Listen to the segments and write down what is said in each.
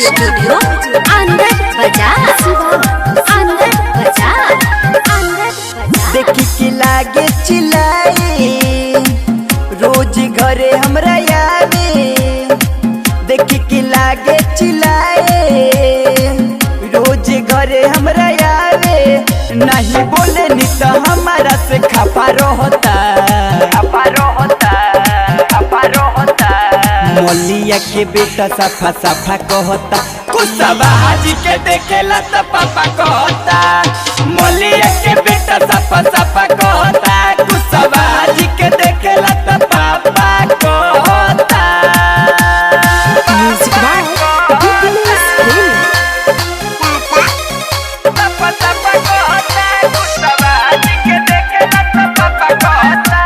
Studio अंदर बाजार देखी के लागे चिल्लाए रोज घरे हमरा आवे। देखी के लागे चिल्लाए रोज घरे हमरा आवे। नहीं बोले नी तो हमारा से खपा रहता। मौलिया के बेटा सफा सफा कहता। कुसबा हाजी के देखेला तो पापा कहता। मौलिया के बेटा सफा सफा कहता। कुसबा हाजी के देखेला तो पापा कहता। म्यूजिक बाय सफा सफा कहता। कुसबा हाजी के देखेला तो पापा कहता।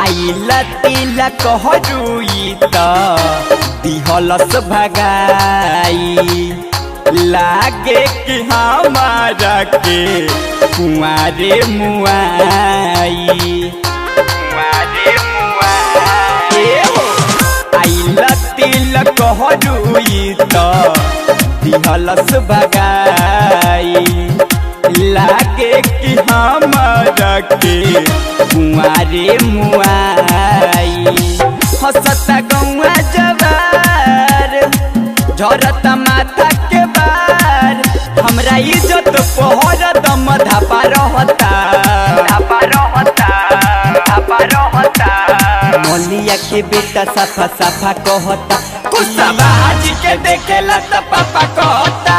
आइला तिला कहरुई त दिहलस भगाई। लागे कि हमारा के कुआरे मुआई। आइला तिला कहरुई त दिहलस भगाई। लागे कि हमारा के कुआरे मुआई। हंसता गौआ जवार झरता माथा के बार। हमरा इज्जत पहर दम धापा रहता। मौलिया के बेटा सफा सफा कहता। कुसबा हाजी के देखेला तो पापा कहता।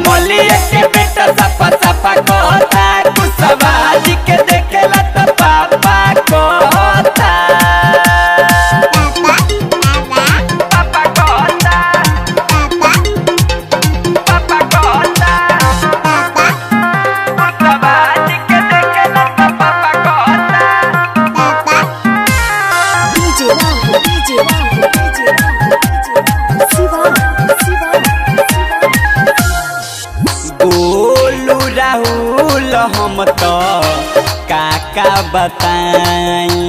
मौलिया के बेटा सफा सफा कहता। कुसबा हाजी के देखेला तो पापा कहता। कुसबा हाजी के देखेला तो पापा कहता। गोलू राहुल हम तो काका बताई।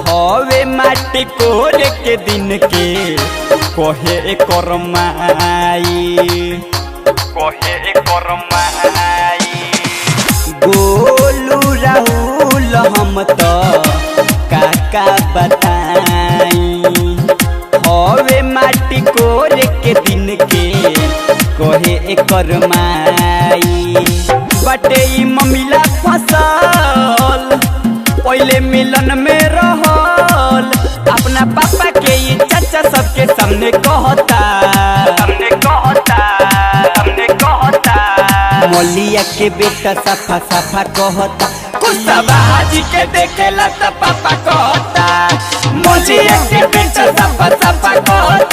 हवे माटी कोरे के दिन के कहे करमाई। गोलू राहुल हम तो काका बताई। हवे माटी कोरे के दिन के कहे करमाई। बटे मम्मीला फसल पहले मिलन में रहल। अपना पापा के ये चाचा सबके सामने कहता। मौलिया के बेटा सफा सफा कहता। कुसबा हाजी के देखेला तो पापा कहता। मौलिया के बेटा सफा सफा कहता।